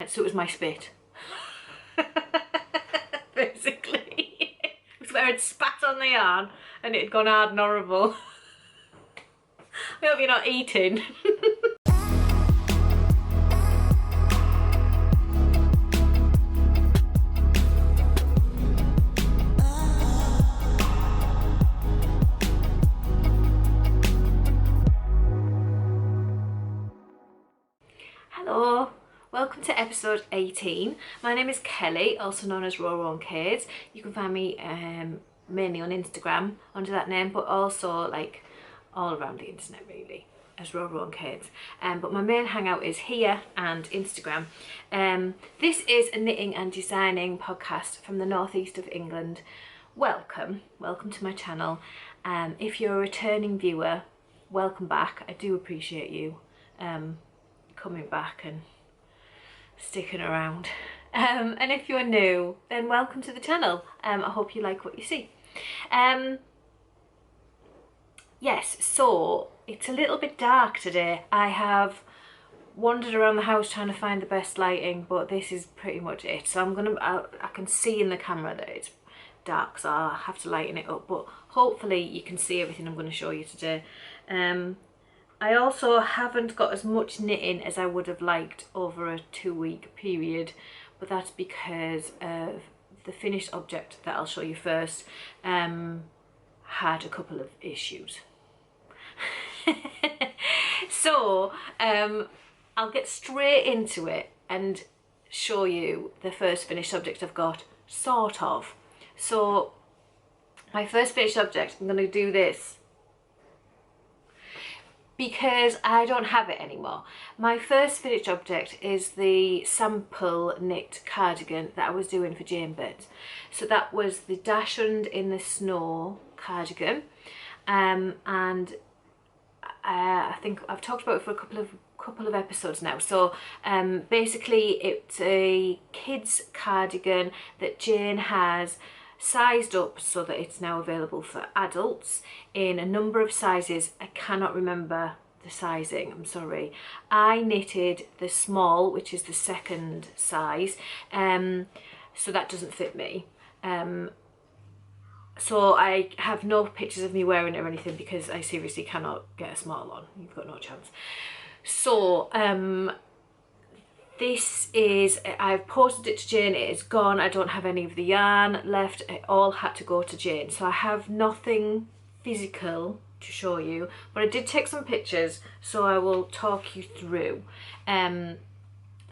So it was my spit. Basically. It was where it spat on the yarn and it had gone hard and horrible. I hope you're not eating. Hello, welcome to episode 18. My name is Kelly, also known as Roro and Kids. You can find me mainly on Instagram under that name, but also like all around the internet really as Roro and Kids. But my main hangout is here and Instagram. This is a knitting and designing podcast from the northeast of England. Welcome to my channel. If you're a returning viewer, welcome back. I do appreciate you coming back and sticking around. And if you're new, then welcome to the channel. I hope you like what you see. Yes, so it's a little bit dark today. I have wandered around the house trying to find the best lighting, but this is pretty much it. So I can see in the camera that it's dark, so I'll have to lighten it up, but hopefully you can see everything I'm going to show you today. I also haven't got as much knitting as I would have liked over a 2-week period, but that's because of the finished object that I'll show you first had a couple of issues. So I'll get straight into it and show you the first finished object I've got, sort of. So my first finished object, I'm going to do this because I don't have it anymore. My first finished object is the sample knit cardigan that I was doing for Jane Birds. So that was the Dachshund in the Snow cardigan, and I think I've talked about it for a couple of episodes now. So basically it's a kids cardigan that Jane has sized up so that it's now available for adults in a number of sizes. I cannot remember the sizing, I'm sorry. I knitted the small, which is the second size, so that doesn't fit me. So I have no pictures of me wearing it or anything because I seriously cannot get a small on. You've got no chance. So this is, I've posted it to Jane, it is gone, I don't have any of the yarn left, it all had to go to Jane. So I have nothing physical to show you, but I did take some pictures, so I will talk you through. The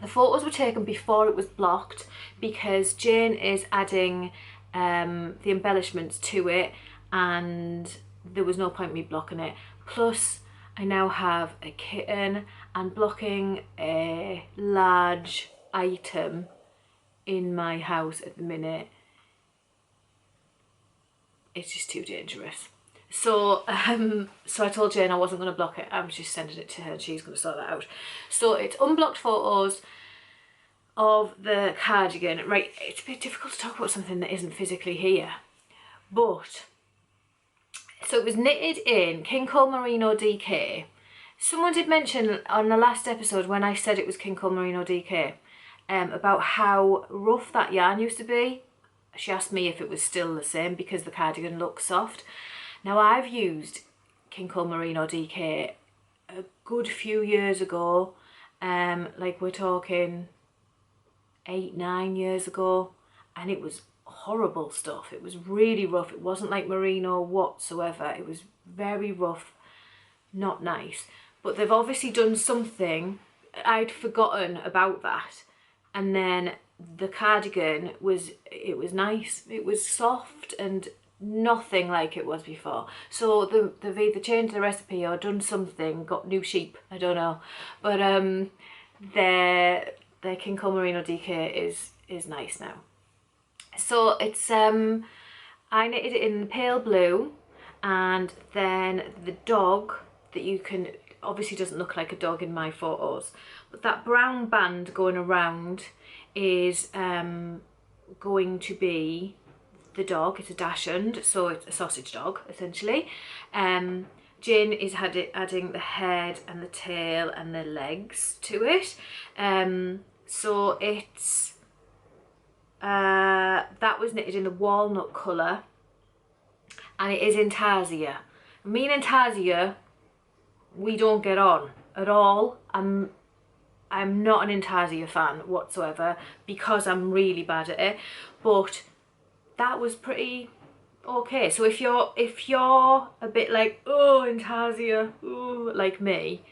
photos were taken before it was blocked because Jane is adding the embellishments to it and there was no point me blocking it. Plus I now have a kitten, and blocking a large item in my house at the minute, it's just too dangerous. So so I told Jane I wasn't going to block it, I was just sending it to her and she's going to sort that out. So it's unblocked photos of the cardigan. Right, it's a bit difficult to talk about something that isn't physically here, but so it was knitted in King Cole Merino DK. Someone did mention on the last episode when I said it was King Cole Merino DK about how rough that yarn used to be. She asked me if it was still the same because the cardigan looks soft. Now I've used King Cole Merino DK a good few years ago, like we're talking 8-9 years ago, and it was horrible stuff. It was really rough. It wasn't like merino whatsoever. It was very rough, not nice. But they've obviously done something. I'd forgotten about that, and then the cardigan was nice. It was soft and nothing like it was before. So they've either changed the recipe or done something, got new sheep, I don't know. But their King Cole Merino DK is nice now. So it's I knitted it in pale blue, and then the dog that you can, obviously doesn't look like a dog in my photos, but that brown band going around is going to be the dog. It's a Dachshund, so it's a sausage dog essentially. Jane is adding the head and the tail and the legs to it. So it's, that was knitted in the walnut colour, and it is intarsia. Me and intarsia, we don't get on at all. I'm not an intarsia fan whatsoever because I'm really bad at it, but that was pretty okay. So if you're a bit like, oh, intarsia, ooh, like me,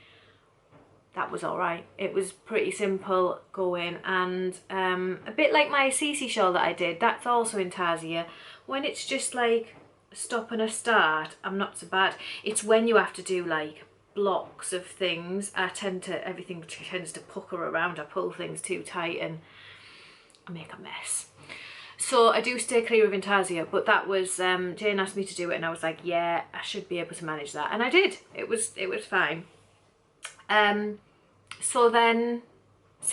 that was all right. It was pretty simple going, and a bit like my CC shawl that I did, that's also intarsia. When it's just like a stop and a start, I'm not so bad. It's when you have to do like blocks of things, everything tends to pucker around. I pull things too tight and I make a mess. So I do stay clear of intarsia, but that was, Jane asked me to do it and I was like, yeah, I should be able to manage that. And I did. It was fine. So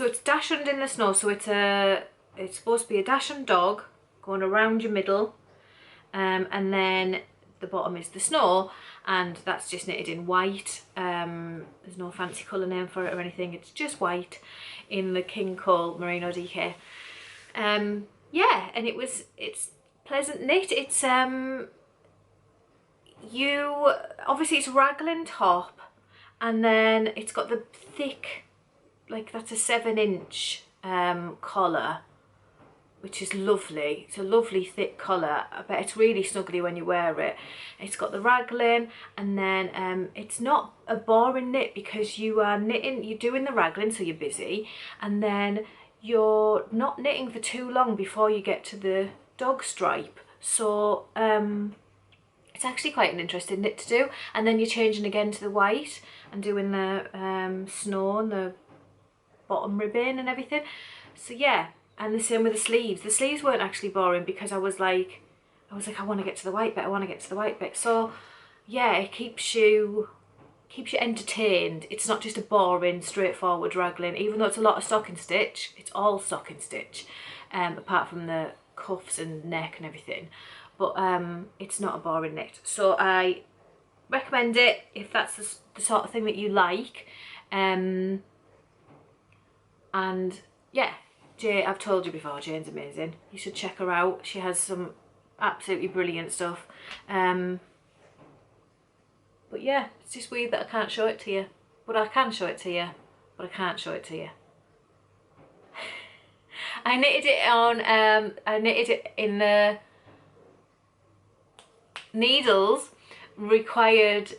it's Dachshund in the snow. So it's supposed to be a Dachshund dog going around your middle, and then the bottom is the snow, and that's just knitted in white. There's no fancy colour name for it or anything. It's just white in the King Cole Merino DK. Yeah, and it's pleasant knit. It's obviously it's raglan top, and then it's got the thick, like that's a 7-inch collar, which is lovely. It's a lovely thick collar. I bet it's really snuggly when you wear it. It's got the raglan, and then it's not a boring knit because you're doing the raglan, so you're busy, and then you're not knitting for too long before you get to the dog stripe. So it's actually quite an interesting knit to do, and then you're changing again to the white and doing the snow and the bottom ribbon and everything. So yeah, and the same with the sleeves. The sleeves weren't actually boring because I was like I want to get to the white bit, I want to get to the white bit. So yeah, it keeps you entertained. It's not just a boring straightforward raglan, even though it's a lot of stocking stitch. It's all stocking stitch, apart from the cuffs and neck and everything, but it's not a boring knit. So I recommend it if that's the sort of thing that you like. And yeah, I've told you before, Jane's amazing. You should check her out. She has some absolutely brilliant stuff. But yeah, it's just weird that I can't show it to you. But I can show it to you, but I can't show it to you. I knitted it in the needles required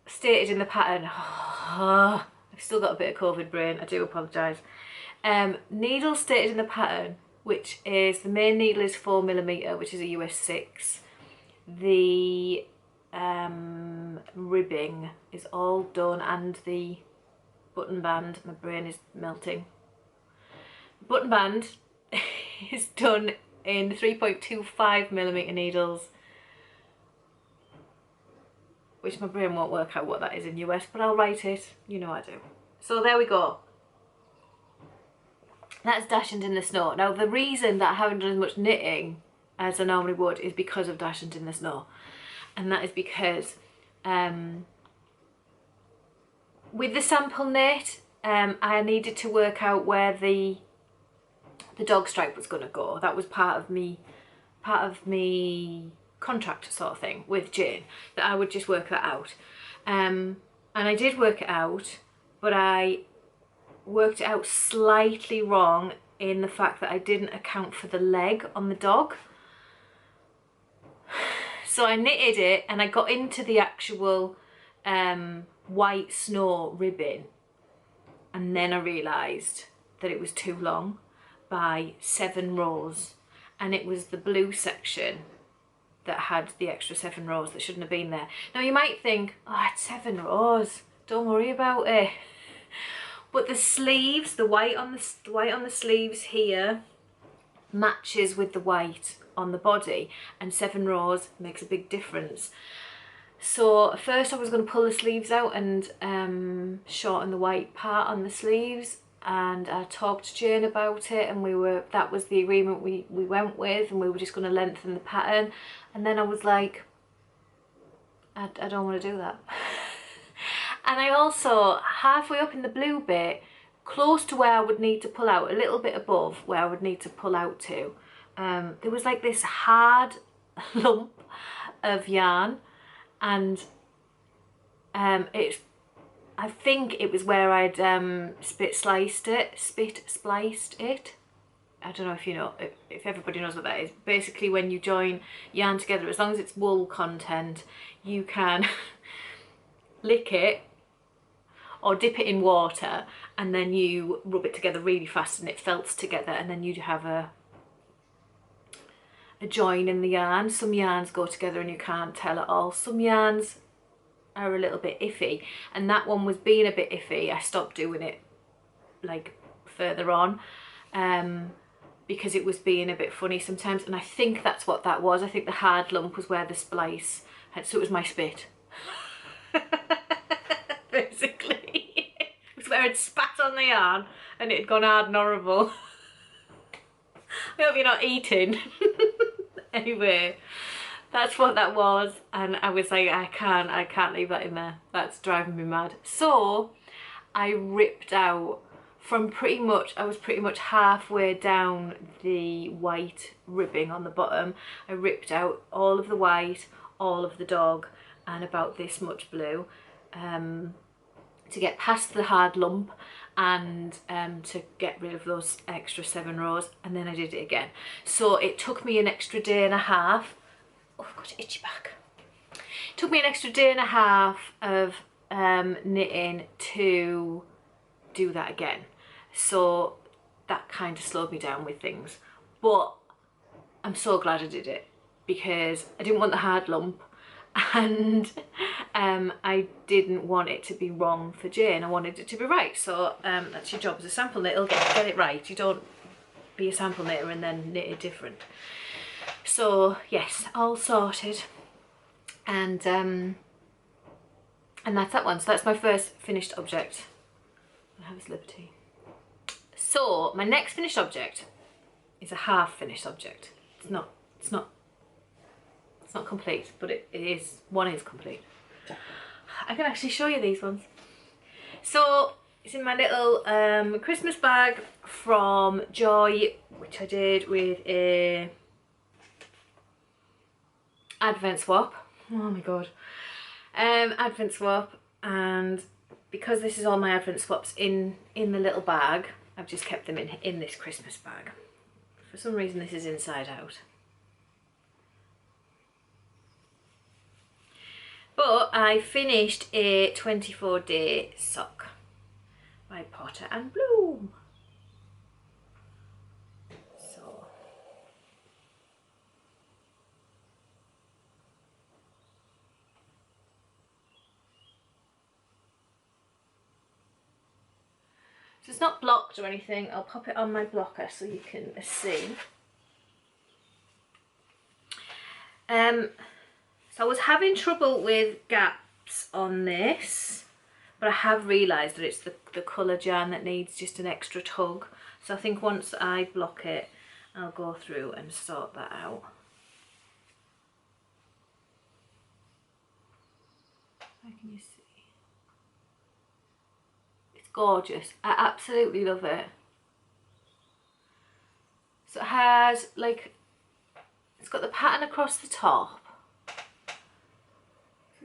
stated in the pattern. I've still got a bit of COVID brain, I do apologise. Needles stated in the pattern, which is the main needle is 4mm, which is a US 6. The ribbing is all done, and the button band, my brain is melting. Button band is done in 3.25mm needles, which my brain won't work out what that is in US, but I'll write it, you know I do. So there we go. That's Dachshund in the Snow. Now the reason that I haven't done as much knitting as I normally would is because of Dachshund in the Snow. And that is because with the sample knit, I needed to work out where the dog stripe was going to go. That was part of me contract sort of thing with Jane, that I would just work that out. And I did work it out, but I worked it out slightly wrong in the fact that I didn't account for the leg on the dog. So I knitted it and I got into the actual white snow ribbon, and then I realised that it was too long by 7 rows, and it was the blue section that had the extra 7 rows that shouldn't have been there. Now you might think, oh, it's 7 rows, don't worry about it. But the sleeves, the white on the sleeves here matches with the white on the body, and 7 rows makes a big difference. So at first I was going to pull the sleeves out and shorten the white part on the sleeves, and I talked to Jane about it, and that was the agreement we went with, and we were just going to lengthen the pattern. And then I was like, I don't want to do that. And I also, halfway up in the blue bit, close to where I would need to pull out, a little bit above where I would need to pull out to, there was like this hard lump of yarn, and I think it was where I'd split spliced it. I don't know if you know, if everybody knows what that is. Basically, when you join yarn together, as long as it's wool content, you can lick it or dip it in water, and then you rub it together really fast and it felts together, and then you have a join in the yarn. Some yarns go together and you can't tell at all. Some yarns are a little bit iffy, and that one was being a bit iffy. I stopped doing it like further on because it was being a bit funny sometimes, and I think that's what that was. I think the hard lump was where the splice had, so it was my spit. Basically, it was where it spat on the yarn and it had gone hard and horrible. I hope you're not eating. Anyway, that's what that was, and I was like, I can't leave that in there. That's driving me mad. So I ripped out from I was pretty much halfway down the white ribbing on the bottom. I ripped out all of the white, all of the dog, and about this much blue, to get past the hard lump and to get rid of those extra 7 rows, and then I did it again. So it took me an extra day and a half. Oh, I've got an itchy back. It took me an extra day and a half of knitting to do that again. So that kind of slowed me down with things. But I'm so glad I did it, because I didn't want the hard lump, and I didn't want it to be wrong for Jane. I wanted it to be right. So that's your job as a sample knitter, get it right. You don't be a sample knitter and then knit it different. So yes, all sorted, and that's that one. So that's my first finished object. I have his liberty. So my next finished object is a half finished object. It's not complete, but one is complete. I can actually show you these ones. So it's in my little Christmas bag from Joy, which I did with a advent swap. Oh my god. Advent swap, and because this is all my advent swaps in the little bag, I've just kept them in this Christmas bag. For some reason this is inside out. But I finished a 24-day sock by Potter and Bloom. So it's not blocked or anything. I'll pop it on my blocker so you can see. So I was having trouble with gaps on this, but I have realised that it's the coloured yarn that needs just an extra tug. So I think once I block it, I'll go through and sort that out. How can you see? It's gorgeous. I absolutely love it. So it has like, it's got the pattern across the top.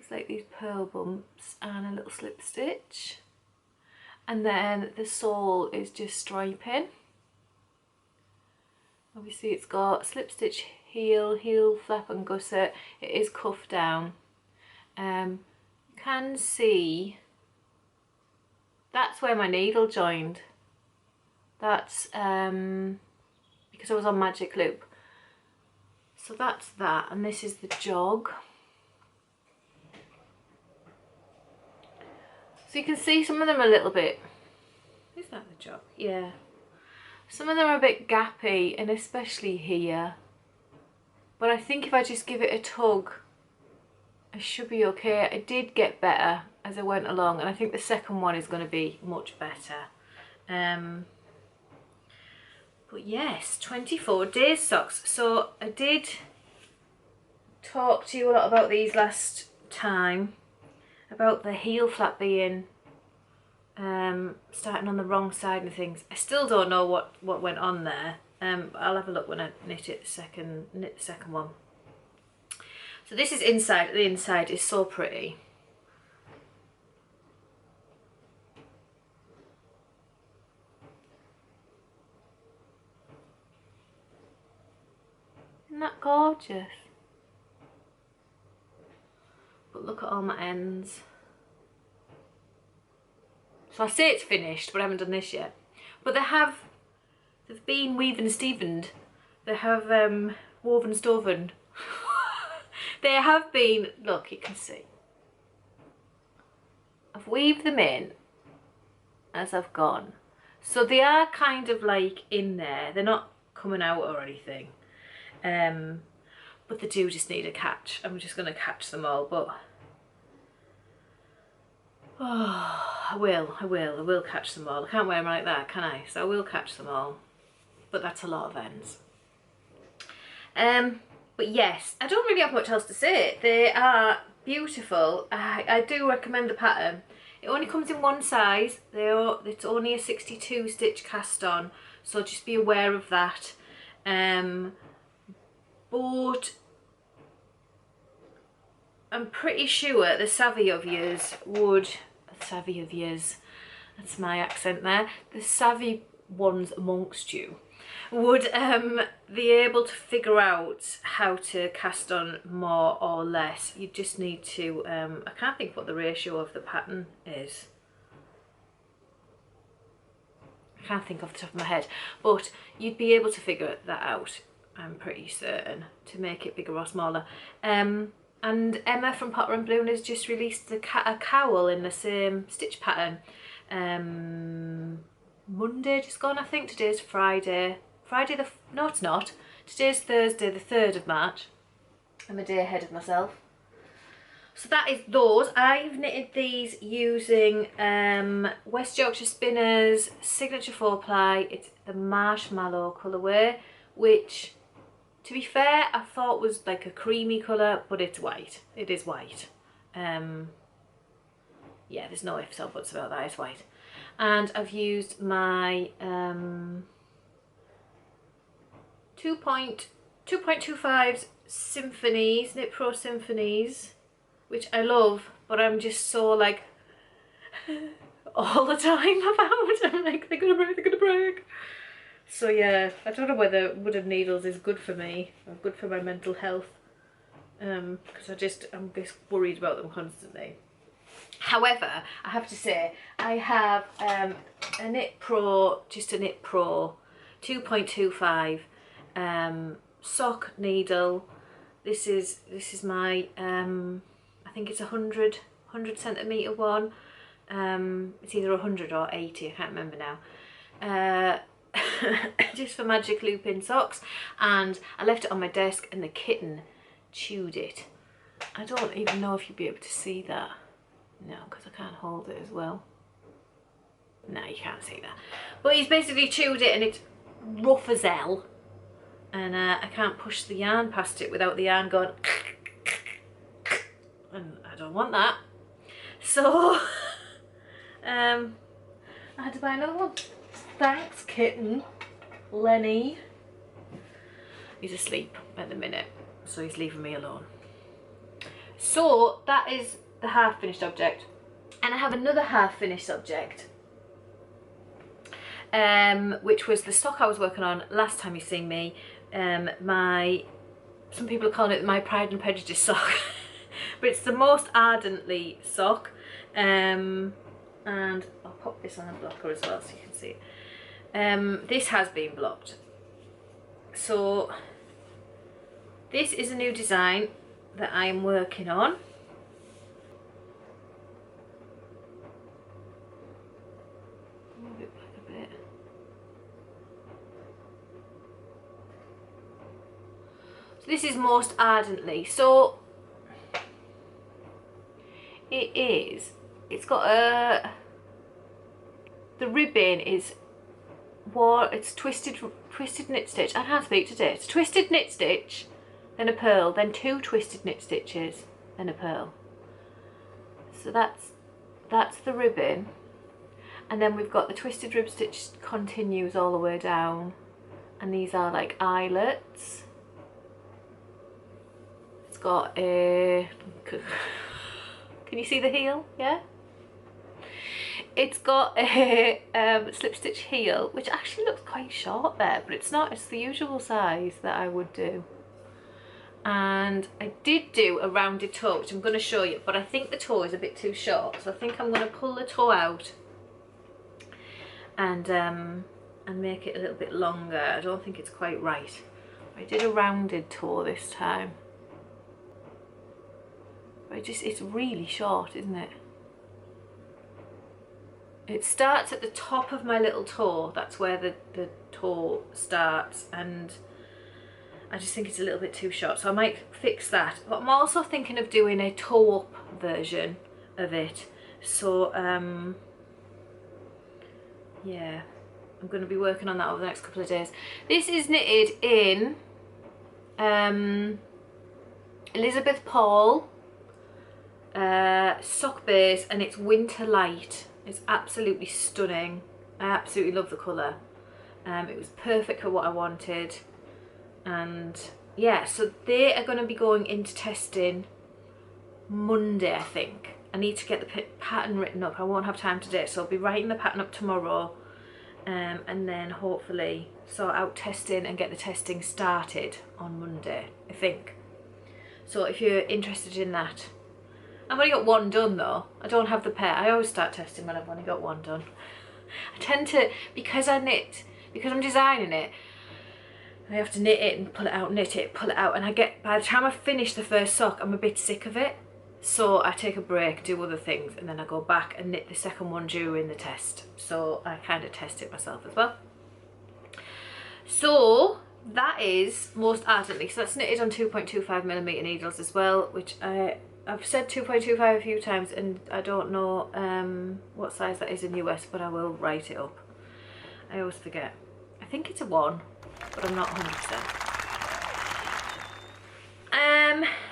Like these pearl bumps and a little slip stitch, and then the sole is just striping. Obviously it's got slip stitch heel, flap and gusset. It is cuffed down. You can see that's where my needle joined. That's because I was on magic loop. So that's that, and this is the jog. So you can see some of them are a little bit, is that the jog? Yeah. Some of them are a bit gappy, and especially here. But I think if I just give it a tug, I should be okay. I did get better as I went along, and I think the second one is going to be much better. But yes, 24 days socks. So I did talk to you a lot about these last time, about the heel flap being starting on the wrong side of things. I still don't know what went on there. I'll have a look when I knit the second one. So this is inside. The inside is so pretty. Isn't that gorgeous? But look at all my ends. So I say it's finished, but I haven't done this yet. But they've been weaved and stevened. They have woven stoven. They have been, look, you can see. I've weaved them in as I've gone. So they are kind of like in there. They're not coming out or anything. But they do just need a catch. I'm just going to catch them all, but oh, I will catch them all. I can't wear them like that, can I? So I will catch them all. But that's a lot of ends. But yes, I don't really have much else to say. They are beautiful. I do recommend the pattern. It only comes in one size. It's only a 62 stitch cast on, so just be aware of that. But I'm pretty sure the savvy of yous would, that's my accent there, the savvy ones amongst you would be able to figure out how to cast on more or less. You just need to, I can't think what the ratio of the pattern is. I can't think off the top of my head, but you'd be able to figure that out, I'm pretty certain, to make it bigger or smaller. And Emma from Potter and Bloom has just released a cowl in the same stitch pattern. Monday just gone, I think. Today's Friday. No, it's not. Today's Thursday, the 3rd of March. I'm a day ahead of myself. So that is those. I've knitted these using West Yorkshire Spinners Signature 4-ply. It's the Marshmallow colourway, which, to be fair, I thought was like a creamy colour, but it's white. It is white. Yeah, there's no ifs or buts about that, it's white. And I've used my 2.25 Symphonies, Knit Pro Symphonies, which I love, but I'm just so like all the time about. I'm like, they're gonna break. So yeah, I don't know whether wooden needles is good for me or good for my mental health, because I'm just worried about them constantly. However, I have to say, I have a Knit Pro 2.25 sock needle. This is my I think it's 100 centimetre one. It's either 100 or 80, I can't remember now. Just for magic loop-in socks, and I left it on my desk and the kitten chewed it. I don't even know if you'd be able to see that. No, because I can't hold it as well. No, you can't see that. But he's basically chewed it and it's rough as hell. And I can't push the yarn past it without the yarn going and I don't want that. So I had to buy another one. Thanks, kitten. Lenny. He's asleep at the minute, so he's leaving me alone. So that is the half finished object, and I have another half finished object, which was the sock I was working on last time you seen me. Some people are calling it my Pride and Prejudice sock, but it's the Most Ardently sock, and I'll pop this on a blocker as well so you can see it. This has been blocked, so this is a new design that I am working on. Move it back a bit. So this is Most Ardently. So it's got the ribbon is it's twisted knit stitch. I can't speak today. It's twisted knit stitch, then a purl, then 2 twisted knit stitches, then a purl. So that's the ribbon, And then we've got the twisted rib stitch continues all the way down, and these are like eyelets. It's got a, can you see the heel? Yeah. It's got a slip stitch heel, which actually looks quite short there, but it's not, it's the usual size that I would do. And I did do a rounded toe, which I'm going to show you, but I think the toe is a bit too short, so I think I'm going to pull the toe out and make it a little bit longer. I don't think it's quite right. I did a rounded toe this time, but it's really short, isn't it? It starts at the top of my little toe, that's where the toe starts, and I just think it's a little bit too short, so I might fix that. But I'm also thinking of doing a toe up version of it, so yeah, I'm going to be working on that over the next couple of days. This is knitted in Elizabeth Pawle sock base, and it's winter light. It's absolutely stunning. I absolutely love the colour. It was perfect for what I wanted. And yeah, so they are going to be going into testing Monday, I think. I need to get the pattern written up. I won't have time today, so I'll be writing the pattern up tomorrow, and then hopefully sort out testing and get the testing started on Monday, I think. So if you're interested in that. I've only got one done though. I don't have the pair. I always start testing when I've only got one done. I tend to, because I'm designing it, I have to knit it and pull it out, knit it, pull it out, and by the time I finish the first sock, I'm a bit sick of it. So I take a break, do other things, and then I go back and knit the second one during the test. So I kind of test it myself as well. So that is Most Ardently. So that's knitted on 2.25mm needles as well, which I've said 2.25 a few times, and I don't know what size that is in US, but I will write it up. I always forget. I think it's a 1, but I'm not 100%.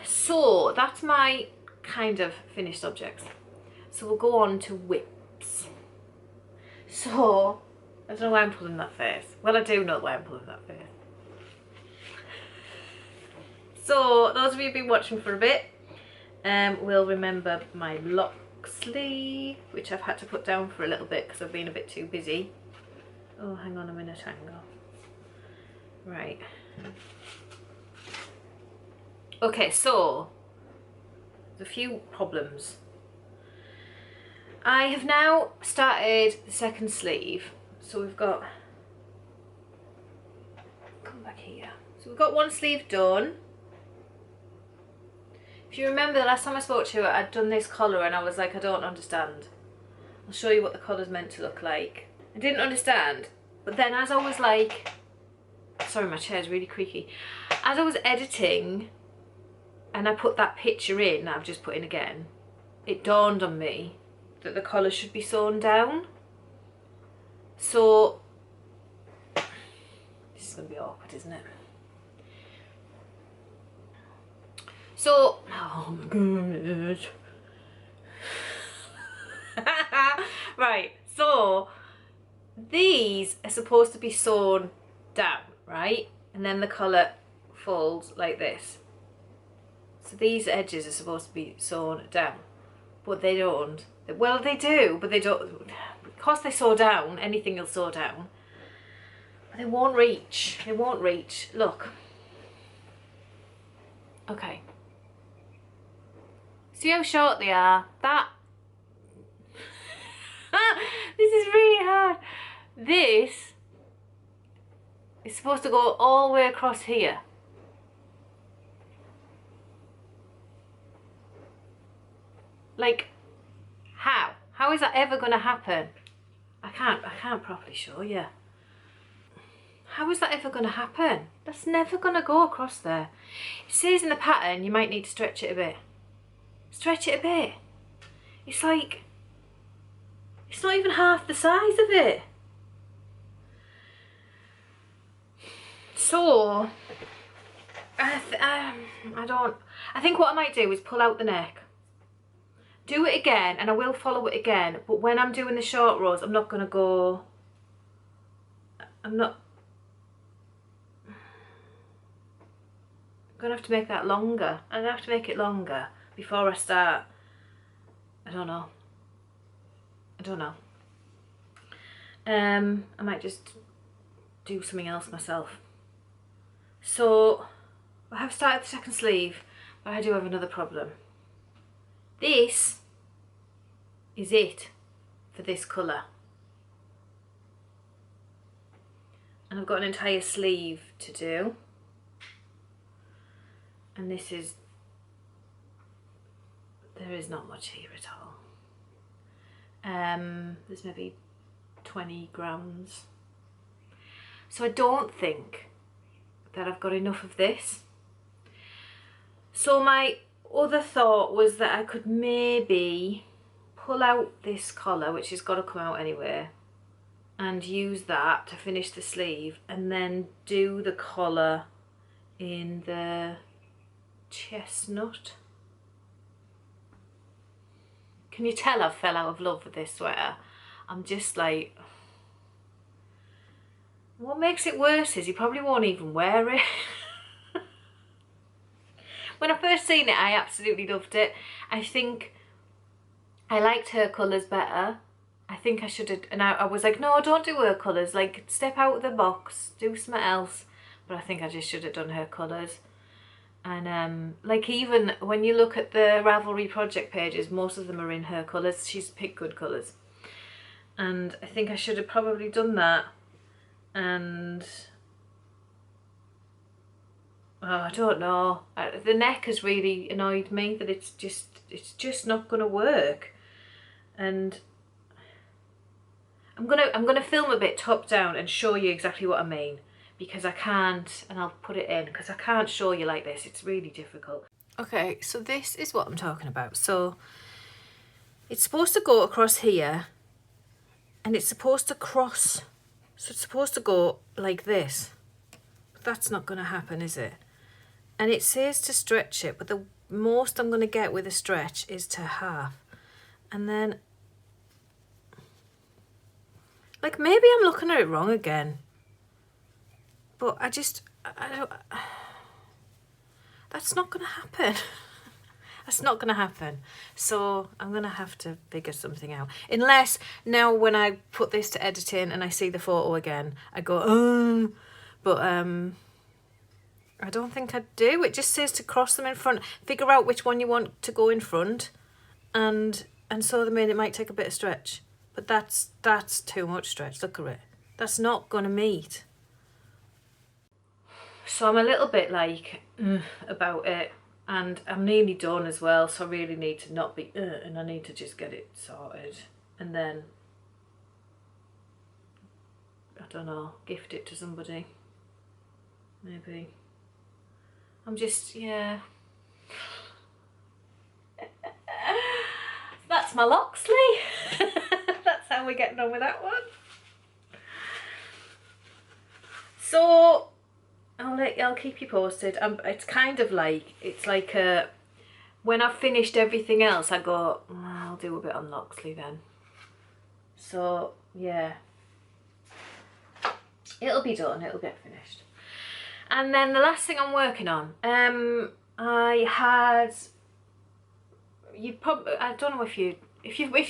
So that's my kind of finished objects. So we'll go on to whips. So I don't know why I'm pulling that face. Well, I do know why I'm pulling that face. So those of you who've been watching for a bit will remember my Loxley, which I've had to put down for a little bit because I've been a bit too busy. Oh, hang on, I'm in a tangle. Right. Okay, so there's a few problems. I have now started the second sleeve. So we've got, come back here. So we've got one sleeve done. If you remember the last time I spoke to you, I'd done this collar and I was like, I don't understand. I'll show you what the collar's meant to look like. I didn't understand, but then as I was like, sorry, my chair's really creaky. As I was editing and I put that picture in that I've just put in again, it dawned on me that the collar should be sewn down. So this is going to be awkward, isn't it? So, oh my goodness. Right, so these are supposed to be sewn down, right? And then the collar folds like this. So these edges are supposed to be sewn down, but they don't. Well, they do, but they don't. Because they sew down, anything will sew down. But they won't reach. They won't reach. Look. Okay. See how short they are? That. This is really hard. This is supposed to go all the way across here. Like, how? How is that ever going to happen? I can't properly show you. How is that ever going to happen? That's never going to go across there. It says in the pattern you might need to stretch it a bit. Stretch it a bit. It's like, it's not even half the size of it. So, I think what I might do is pull out the neck, do it again, and I will follow it again, but when I'm doing the short rows, I'm not going to go, I'm going to have to make that longer. I'm going to have to make it longer before I start. I don't know. I might just do something else myself. So I have started the second sleeve, but I do have another problem. This is it for this colour. And I've got an entire sleeve to do. And this is, there is not much here at all. There's maybe 20 grams. So I don't think that I've got enough of this. So my other thought was that I could maybe pull out this collar, which has got to come out anyway, and use that to finish the sleeve, and then do the collar in the chestnut. Can you tell I've fell out of love with this sweater? I'm just like, what makes it worse is you probably won't even wear it. When I first seen it, I absolutely loved it. I think I liked her colours better. I think I should have, and I was like, no, don't do her colours, like step out of the box, do something else. But I think I just should have done her colours. And like, even when you look at the Ravelry project pages, most of them are in her colours. She's picked good colours. And I think I should have probably done that. And oh, I don't know. The neck has really annoyed me, that it's just not going to work. And I'm gonna film a bit top down and show you exactly what I mean, because I can't, and I'll put it in because I can't show you like this. It's really difficult. Okay, so this is what I'm talking about. So it's supposed to go across here, and it's supposed to cross. So it's supposed to go like this. But that's not going to happen, is it? And it says to stretch it, but the most I'm going to get with a stretch is to half. And then, like, maybe I'm looking at it wrong again. But I don't, that's not going to happen. That's not going to happen. So I'm going to have to figure something out. Unless now when I put this to editing and I see the photo again, I go, oh, but I don't think I do. It just says to cross them in front. Figure out which one you want to go in front and sew them in. It might take a bit of stretch. But that's too much stretch. Look at it. That's not going to meet. So I'm a little bit like about it, and I'm nearly done as well, so I really need to not be and I need to just get it sorted, and then I don't know, gift it to somebody maybe. I'm just, yeah. That's my Loxley. That's how we're getting on with that one. So I'll keep you posted. It's kind of like, it's like when I've finished everything else, I go, oh, I'll do a bit on Loxley then. So yeah, it'll be done. It'll get finished. And then the last thing I'm working on, I had, I don't know if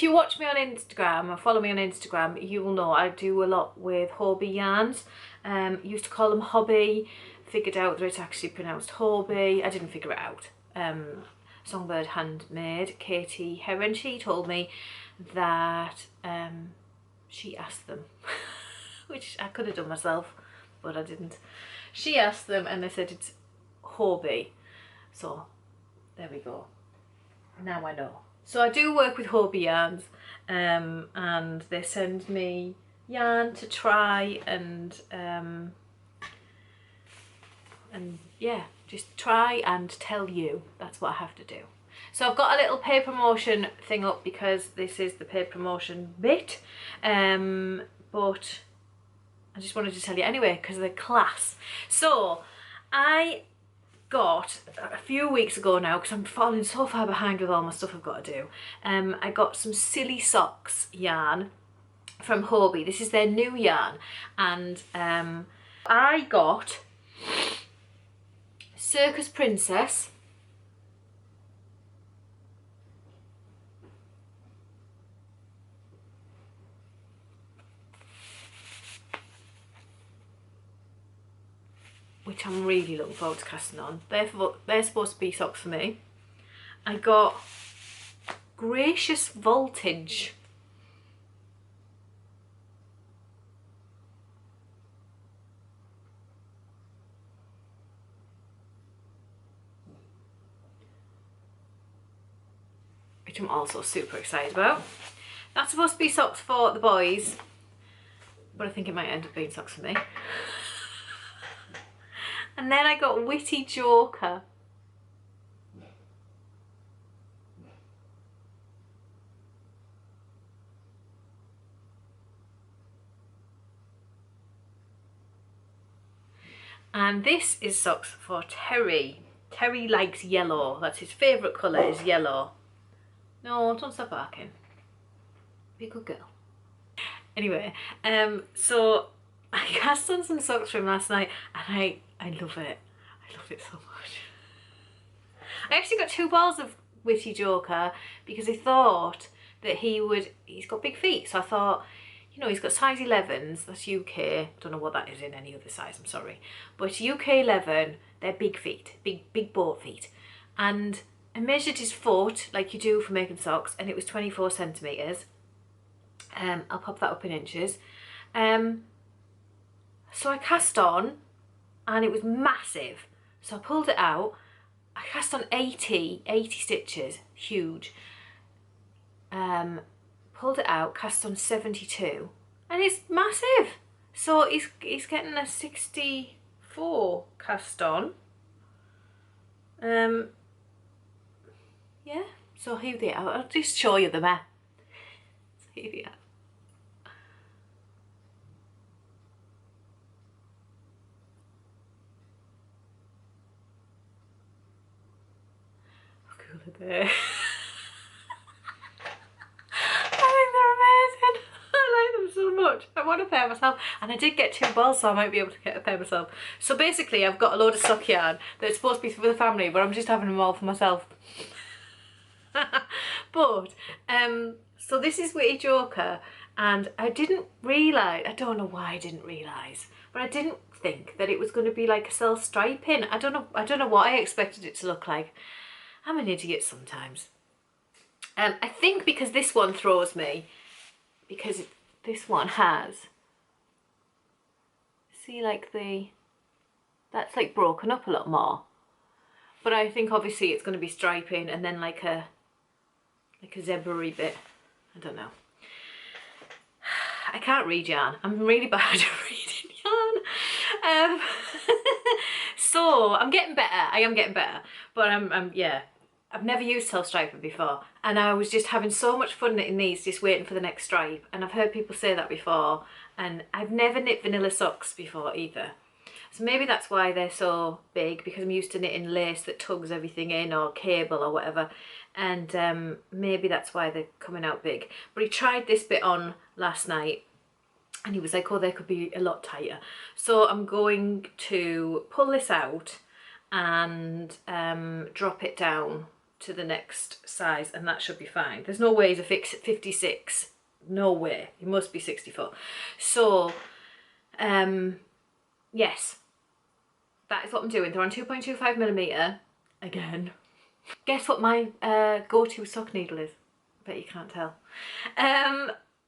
you watch me on Instagram or follow me on Instagram, you will know I do a lot with Hobbii yarns. Used to call them Hobbii, figured out that it's actually pronounced Hobbii. I didn't figure it out. Songbird Handmade, Katie Heron, she told me that she asked them, which I could have done myself, but I didn't. She asked them and they said it's Hobbii. So there we go. Now I know. So I do work with Hobbii yarns, and they send me yarn to try and yeah, just try and tell you. That's what I have to do. So I've got a little paid promotion thing up because this is the paid promotion bit, but I just wanted to tell you anyway because of the class. So I got a few weeks ago now, because I'm falling so far behind with all my stuff I've got to do. I got some Silly Socks yarn from Hobbii. This is their new yarn, and I got Circus Princess, which I'm really looking forward to casting on. They're supposed to be socks for me. I got Gracious Voltage. Which I'm also super excited about. That's supposed to be socks for the boys, but I think it might end up being socks for me. And then I got Witty Joker. And this is socks for Terry. Terry likes yellow. That's his favourite colour, is yellow. No, don't stop barking. Be a good girl. Anyway, so I cast on some socks from last night, and I love it. I love it so much. I actually got 2 balls of Witty Joker because I thought that he's got big feet. So I thought, you know, he's got size 11s, that's UK. Don't know what that is in any other size, I'm sorry. But UK 11, they're big feet, big boat feet. And I measured his foot like you do for making socks, and it was 24 centimetres. I'll pop that up in inches. So I cast on, and it was massive. So I pulled it out. I cast on 80 stitches, huge. Pulled it out, cast on 72, and it's massive. So he's getting a 64 cast on. Yeah, so here they are. I'll just show you them there. So here they are. How cool are they? I think they're amazing. I like them so much. I want a pair myself, and I did get 2 balls, so I might be able to get a pair myself. So basically I've got a load of sock yarn that's supposed to be for the family, but I'm just having them all for myself. But so this is Witty Joker, and I didn't realise, I don't know why I didn't realise, but I didn't think that it was going to be like a self striping. I don't know what I expected it to look like. I'm an idiot sometimes. I think because this one throws me, because this one has, see, like that's like broken up a lot more. But I think obviously it's going to be striping and then like a zebra-y bit. I don't know. I can't read yarn. I'm really bad at reading yarn. So I'm getting better. I am getting better. But yeah. I've never used self-striping before, and I was just having so much fun knitting these, just waiting for the next stripe. And I've heard people say that before, and I've never knit vanilla socks before either. So maybe that's why they're so big, because I'm used to knitting lace that tugs everything in, or cable or whatever, and maybe that's why they're coming out big. But he tried this bit on last night, and he was like, oh, they could be a lot tighter. So I'm going to pull this out and drop it down to the next size, and that should be fine. There's no way to fix 56, no way, it must be 64. So yes, that is what I'm doing. They're on 2.25mm again. Guess what my go-to sock needle is? Bet you can't tell.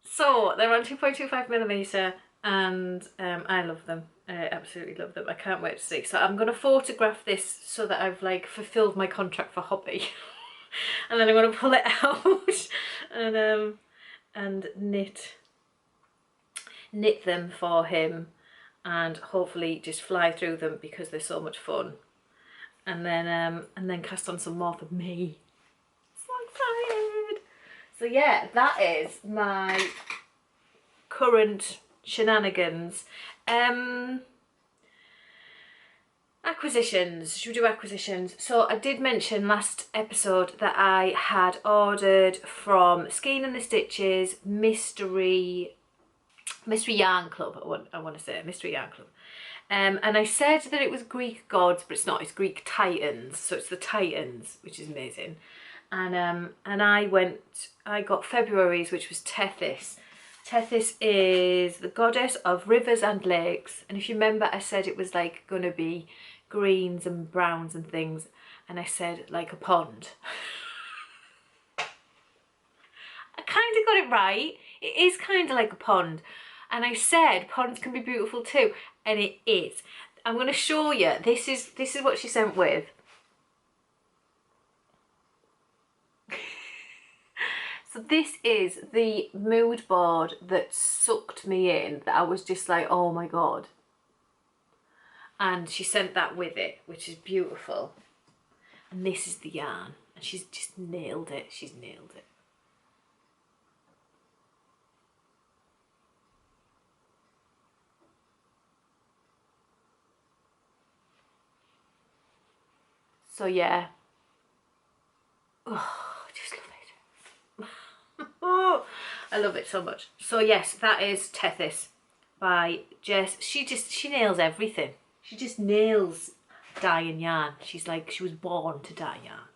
So they're on 2.25mm, and I love them. I absolutely love them. I can't wait to see. So I'm going to photograph this so that I've like fulfilled my contract for Hobbii. And then I'm going to pull it out and knit them for him, and hopefully just fly through them because they're so much fun. And then cast on some more for me. So excited. So yeah, that is my current shenanigans. I acquisitions. Should we do acquisitions? So I did mention last episode that I had ordered from Skein and the Stitches Mystery Yarn Club. I want to say Mystery Yarn Club. And I said that it was Greek gods, but it's not. It's Greek titans. So it's the titans, which is amazing. And I got February's, which was Tethys. Tethys is the goddess of rivers and lakes. And if you remember, I said it was like going to be greens and browns and things. And I said like a pond. I kind of got it right. It is kind of like a pond. And I said ponds can be beautiful too. And it is. I'm going to show you. This is what she sent with. So this is the mood board that sucked me in, that I was just like, oh my God. And she sent that with it, which is beautiful. And this is the yarn. And she's just nailed it. She's nailed it. So yeah. Oh, I just love it. Oh, I love it so much. So yes, that is Tethys by Jess. She nails everything. She just nails dye and yarn. She's like, she was born to dye yarn.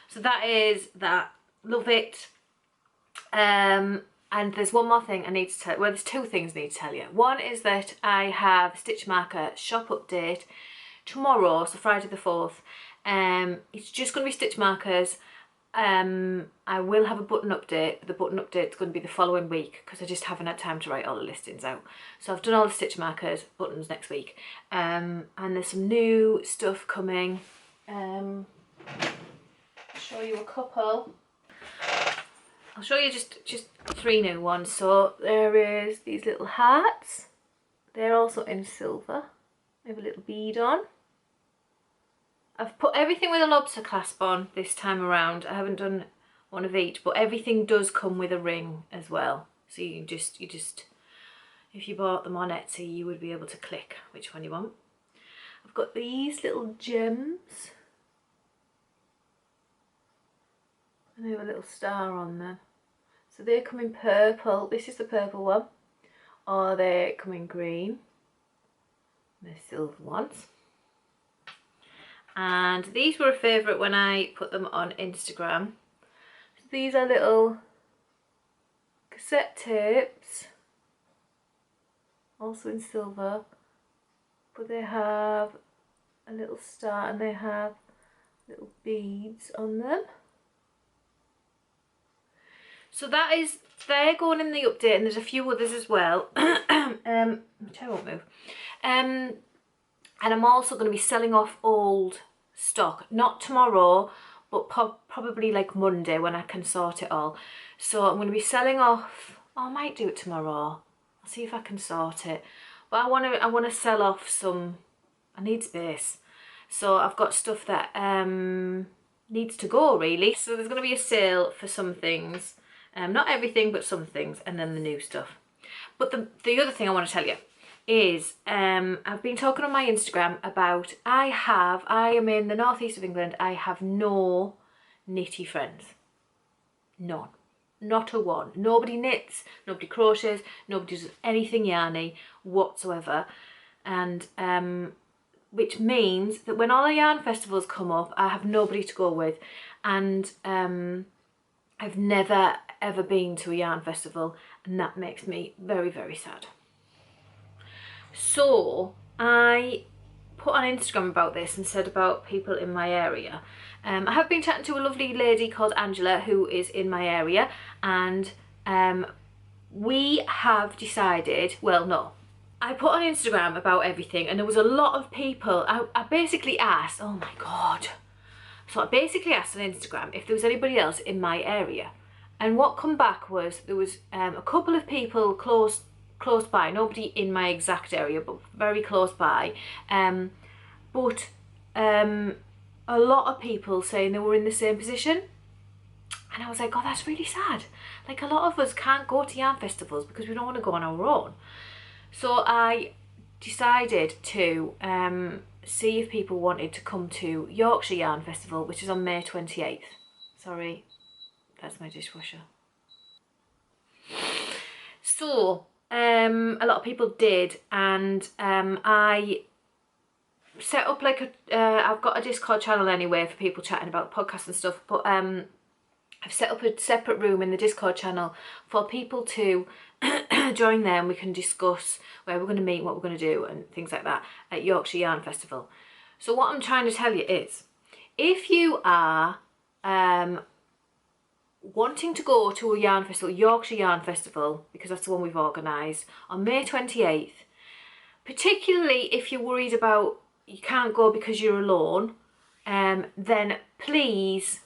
So that is that. Love it. And there's one more thing I need to tell. Well, there's two things I need to tell you. One is that I have Stitch Marker shop update tomorrow, so Friday the 4th. It's just going to be stitch markers. I will have a button update. The button update is going to be the following week because I just haven't had time to write all the listings out. So I've done all the stitch markers, buttons next week. And there's some new stuff coming. I'll show you a couple. I'll show you just 3 new ones. So there is these little hearts. They're also in silver. They have a little bead on. I've put everything with a lobster clasp on this time around. I haven't done one of each, but everything does come with a ring as well. So you just, if you bought them on Etsy, you would be able to click which one you want. I've got these little gems. And they have a little star on them. So they come in purple. This is the purple one. Or they come in green. And they're silver ones. And these were a favourite when I put them on Instagram. So these are little cassette tapes, also in silver, but they have a little star and they have little beads on them. So that is, they're going in the update, and there's a few others as well, which I won't move. And I'm also going to be selling off old stock, not tomorrow, but probably like Monday when I can sort it all. So I'm going to be selling off, oh, I might do it tomorrow. I'll see if I can sort it. But I want to sell off some, I need space. So I've got stuff that needs to go really. So there's going to be a sale for some things. Not everything, but some things, and then the new stuff. But the other thing I want to tell you is I've been talking on my Instagram about I am in the northeast of England. I have no knitty friends. None. Not a one. Nobody knits, nobody crochets, nobody does anything yarny whatsoever. And which means that when all the yarn festivals come up, I have nobody to go with. And I've never ever been to a yarn festival, and that makes me very, very sad. So I put on Instagram about this and said about people in my area. I have been chatting to a lovely lady called Angela who is in my area, and we have decided, well, no, I put on Instagram about everything, and there was a lot of people. I basically asked, oh my God. So I basically asked on Instagram if there was anybody else in my area. And what come back was there was a couple of people close by, nobody in my exact area, but very close by. But a lot of people saying they were in the same position. And I was like, oh, that's really sad. Like, a lot of us can't go to yarn festivals because we don't want to go on our own. So I decided to see if people wanted to come to Yorkshire Yarn Festival, which is on May 28th. Sorry, that's my dishwasher. So a lot of people did, and I set up like a I've got a Discord channel anyway for people chatting about podcasts and stuff, but I've set up a separate room in the Discord channel for people to join there, and we can discuss where we're going to meet, what we're going to do and things like that at Yorkshire Yarn Festival. So what I'm trying to tell you is, if you are wanting to go to a yarn festival, Yorkshire Yarn Festival, because that's the one we've organised on May 28th, particularly if you're worried about you can't go because you're alone, then please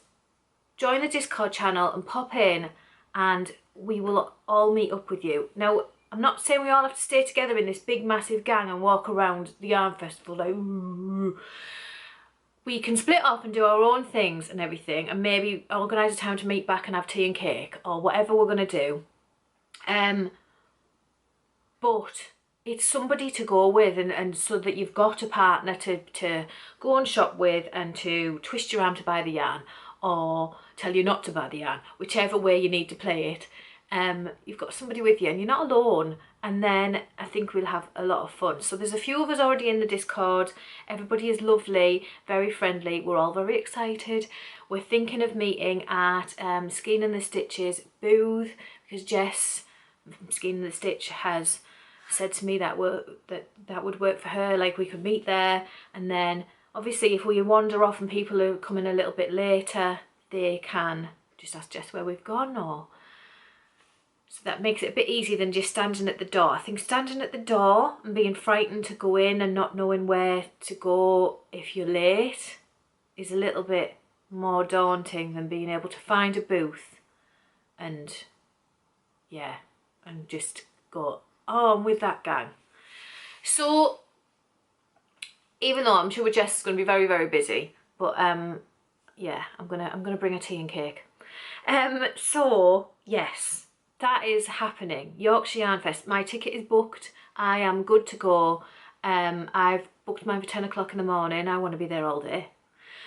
join the Discord channel and pop in, and we will all meet up with you. Now, I'm not saying we all have to stay together in this big massive gang and walk around the yarn festival like, ooh. We can split off and do our own things and everything, and maybe organise a time to meet back and have tea and cake or whatever we're going to do. But it's somebody to go with, and so that you've got a partner to go and shop with and to twist your arm to buy the yarn or tell you not to buy the yarn, whichever way you need to play it. You've got somebody with you and you're not alone, and then I think we'll have a lot of fun. So there's a few of us already in the Discord. Everybody is lovely, very friendly. We're all very excited. We're thinking of meeting at Skein and the Stitch's booth, because Jess from Skein and the Stitch has said to me that would work for her, like we could meet there. And then obviously if we wander off and people are coming a little bit later, they can just ask Jess where we've gone, or so that makes it a bit easier than just standing at the door. I think standing at the door and being frightened to go in and not knowing where to go if you're late is a little bit more daunting than being able to find a booth and yeah, and just go, oh, I'm with that gang. So even though I'm sure Jess is going to be very, very busy, but yeah, I'm gonna bring a tea and cake. So yes, that is happening. Yorkshire Yarn Fest. My ticket is booked. I am good to go. I've booked mine for 10 o'clock in the morning. I want to be there all day.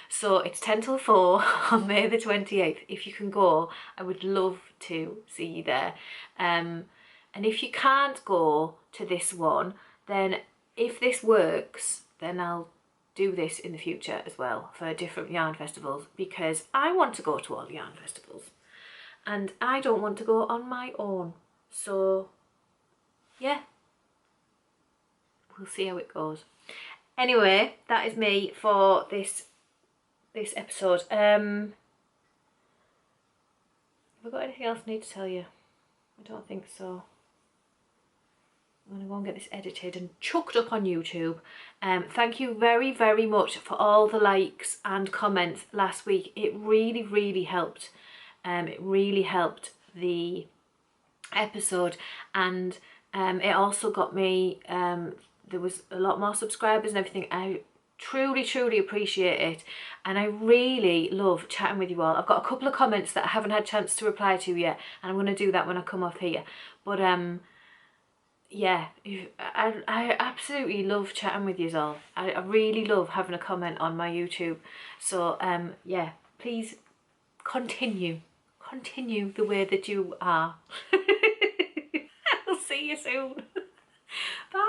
So it's 10 till 4 on May the 28th. If you can go, I would love to see you there. And if you can't go to this one, then if this works, then I'll do this in the future as well for different yarn festivals, because I want to go to all the yarn festivals and I don't want to go on my own. So yeah, we'll see how it goes. Anyway, that is me for this episode. Have I got anything else I need to tell you? I don't think so. I'm going to go and get this edited and chucked up on YouTube. Thank you very, very much for all the likes and comments last week. It really, really helped. It really helped the episode, and it also got me, there was a lot more subscribers and everything. I truly, truly appreciate it, and I really love chatting with you all. I've got a couple of comments that I haven't had a chance to reply to yet, and I'm going to do that when I come off here. But yeah, I absolutely love chatting with you all. I really love having a comment on my YouTube. So yeah, please continue the way that you are. I'll see you soon. Bye.